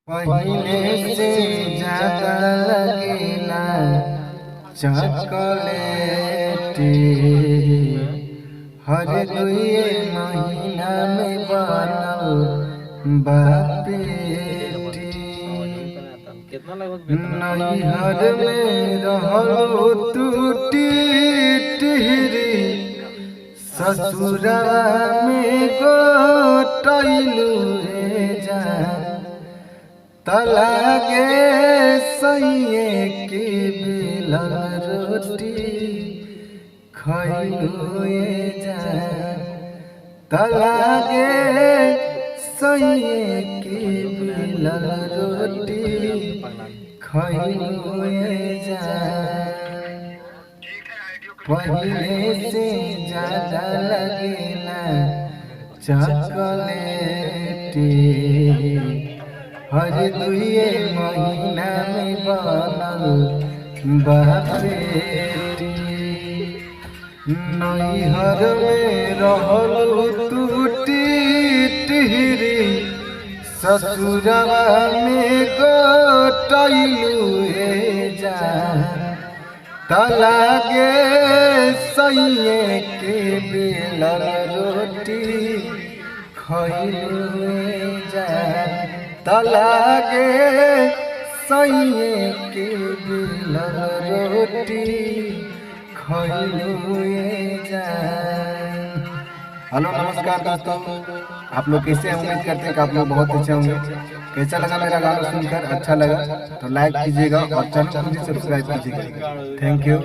पहिले से ज्यादा लगेला चॉकलेटी हर दुए महीना में बनल बापेटी नैहर में रहलो टूटी टिहरी ससुरा में गोटैलू जा तलागे सैये के बेलन रोटी खैलू जा तलागे सैये के बेलन रोटी खैलू जा पहले से ज्यादा लगेला चॉकलेटी हर दुए महीना में बनल बापेटी नैहर में रहलो टूटी टिहरी ससुरवा में गोटैलू जा तलागे सैये के बेलन रोटी खैलू जा तलागे सैये के बेलन रोटी खैलू जा। हेलो नमस्कार दोस्तों, आप लोग कैसे हैं? उम्मीद करते हैं कि आप लोग बहुत अच्छे होंगे। कैसा लगा मेरा गाना सुनकर? अच्छा लगा तो लाइक कीजिएगा और चैनल को भी सब्सक्राइब कीजिएगा। Thank you.